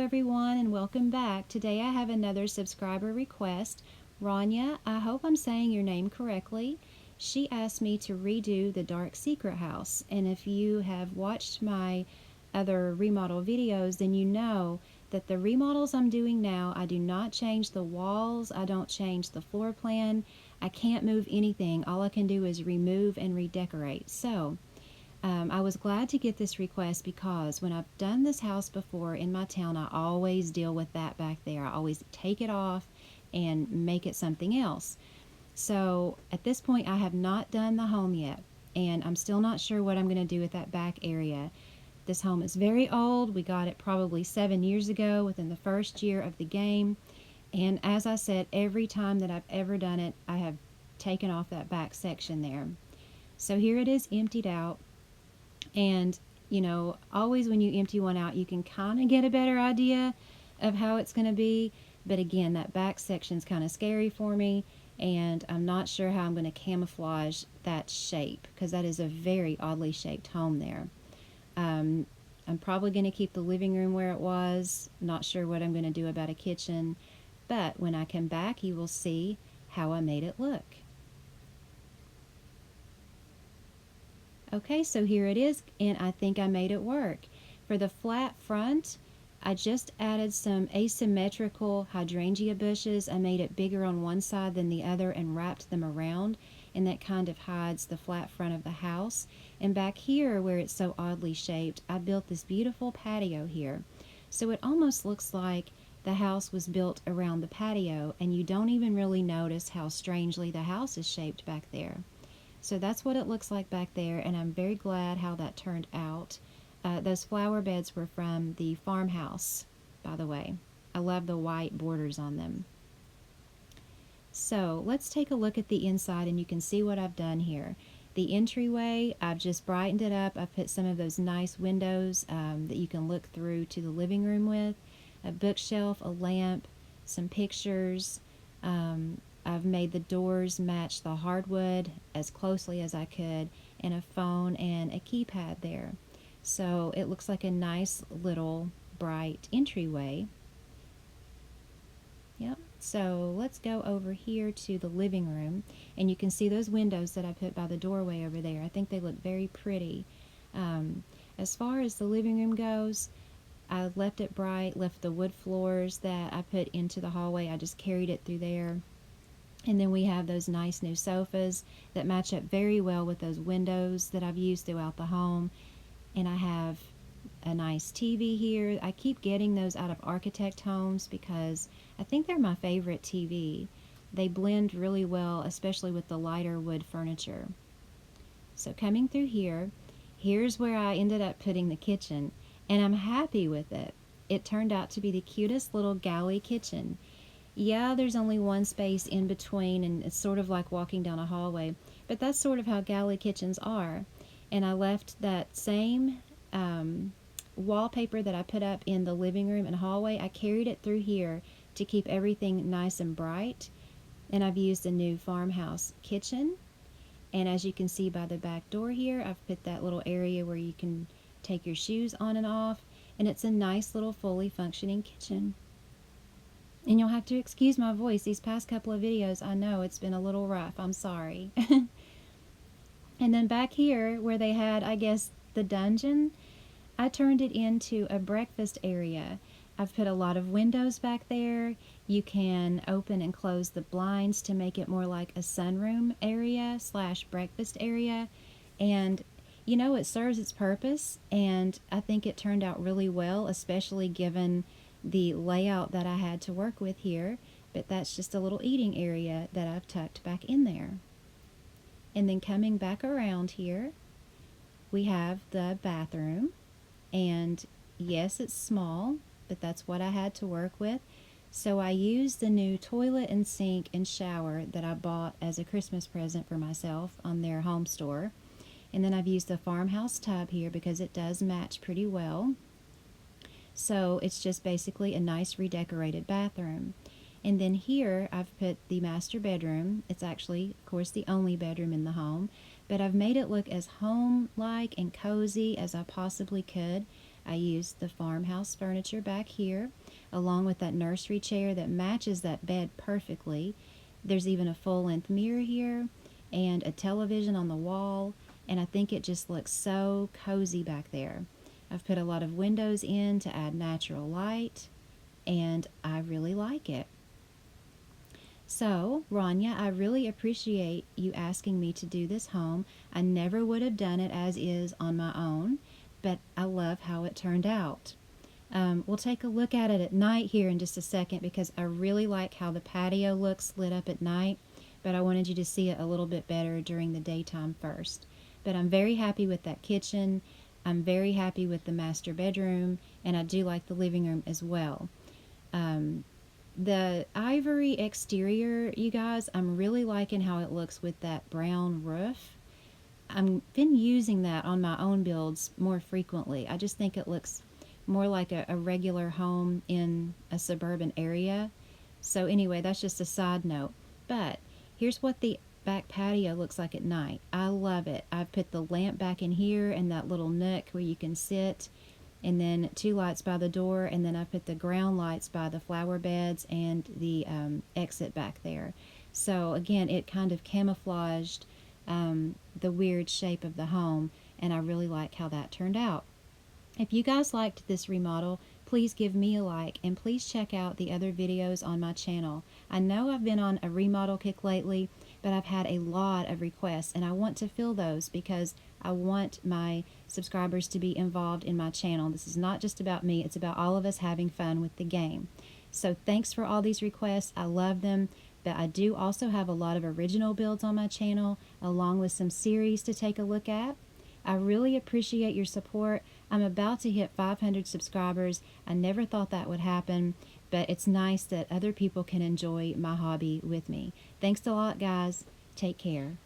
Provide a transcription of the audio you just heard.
everyone, and welcome back. Today I have another subscriber request. Rania, I hope I'm saying your name correctly. She asked me to redo the Dark Secret house, and if you have watched my other remodel videos, then you know that the remodels I'm doing now, I do not change the walls, I don't change the floor plan, I can't move anything. All I can do is remove and redecorate. So, I was glad to get this request because when I've done this house before in my town, I always deal with that back there. I always take it off and make it something else. So at this point, I have not done the home yet, and I'm still not sure what I'm going to do with that back area. This home is very old. We got it probably 7 years ago within the first year of the game. And as I said, every time that I've ever done it, I have taken off that back section there. So here it is emptied out. And, always when you empty one out, you can kind of get a better idea of how it's going to be. But again, that back section's kind of scary for me, and I'm not sure how I'm going to camouflage that shape because that is a very oddly shaped home there. I'm probably going to keep the living room where it was. Not sure what I'm going to do about a kitchen. But when I come back, you will see how I made it look. Okay, so here it is, and I think I made it work. For the flat front, I just added some asymmetrical hydrangea bushes. I made it bigger on one side than the other and wrapped them around, and that kind of hides the flat front of the house. And back here, where it's so oddly shaped, I built this beautiful patio here. So it almost looks like the house was built around the patio, and you don't even really notice how strangely the house is shaped back there. So that's what it looks like back there, and I'm very glad how that turned out. Those flower beds were from the farmhouse, by the way. I love the white borders on them. So let's take a look at the inside, and you can see what I've done here. The entryway, I've just brightened it up. I've put some of those nice windows that you can look through to the living room with. A bookshelf, a lamp, some pictures. I've made the doors match the hardwood as closely as I could, and a phone and a keypad there. So it looks like a nice little bright entryway. Yep. So let's go over here to the living room, and you can see those windows that I put by the doorway over there. I think they look very pretty. As far as the living room goes, I left it bright, left the wood floors that I put into the hallway. I just carried it through there. And then we have those nice new sofas that match up very well with those windows that I've used throughout the home. And I have a nice TV here. I keep getting those out of architect homes because I think they're my favorite TV. They blend really well, especially with the lighter wood furniture. So coming through here, here's where I ended up putting the kitchen, and I'm happy with it. It turned out to be the cutest little galley kitchen. Yeah, there's only one space in between, and it's sort of like walking down a hallway, but that's sort of how galley kitchens are. And I left that same wallpaper that I put up in the living room and hallway. I carried it through here to keep everything nice and bright. And I've used a new farmhouse kitchen. And as you can see by the back door here, I've put that little area where you can take your shoes on and off. And it's a nice little fully functioning kitchen. And you'll have to excuse my voice. These past couple of videos, I know it's been a little rough. I'm sorry. And then back here, where they had, I guess, the dungeon, I turned it into a breakfast area. I've put a lot of windows back there. You can open and close the blinds to make it more like a sunroom area / breakfast area. And, it serves its purpose. And I think it turned out really well, especially given the layout that I had to work with here, but that's just a little eating area that I've tucked back in there. And then coming back around here, we have the bathroom, and yes, it's small, but that's what I had to work with. So I used the new toilet and sink and shower that I bought as a Christmas present for myself on their home store. And then I've used the farmhouse tub here because it does match pretty well. So it's just basically a nice redecorated bathroom. And then here I've put the master bedroom. It's actually, of course, the only bedroom in the home, but I've made it look as home-like and cozy as I possibly could I used the farmhouse furniture back here, along with that nursery chair that matches that bed perfectly. There's even a full-length mirror here and a television on the wall, and I think it just looks so cozy back there. I've put a lot of windows in to add natural light, and I really like it. So, Rania, I really appreciate you asking me to do this home. I never would have done it as is on my own, but I love how it turned out. We'll take a look at it at night here in just a second because I really like how the patio looks lit up at night, but I wanted you to see it a little bit better during the daytime first. But I'm very happy with that kitchen. I'm very happy with the master bedroom, and I do like the living room as well. Um, the ivory exterior, you guys, I'm really liking how it looks with that brown roof. I've been using that on my own builds more frequently. I just think it looks more like a regular home in a suburban area. So anyway, that's just a side note. But here's what the back patio looks like at night. I love it. I've put the lamp back in here and that little nook where you can sit, and then 2 lights by the door, and then I put the ground lights by the flower beds and the exit back there. So again, it kind of camouflaged the weird shape of the home, and I really like how that turned out. If you guys liked this remodel, please give me a like, and please check out the other videos on my channel. I know I've been on a remodel kick lately, but I've had a lot of requests, and I want to fill those because I want my subscribers to be involved in my channel. This is not just about me, it's about all of us having fun with the game. So thanks for all these requests. I love them, but I do also have a lot of original builds on my channel, along with some series to take a look at. I really appreciate your support. I'm about to hit 500 subscribers. I never thought that would happen, but it's nice that other people can enjoy my hobby with me. Thanks a lot, guys. Take care.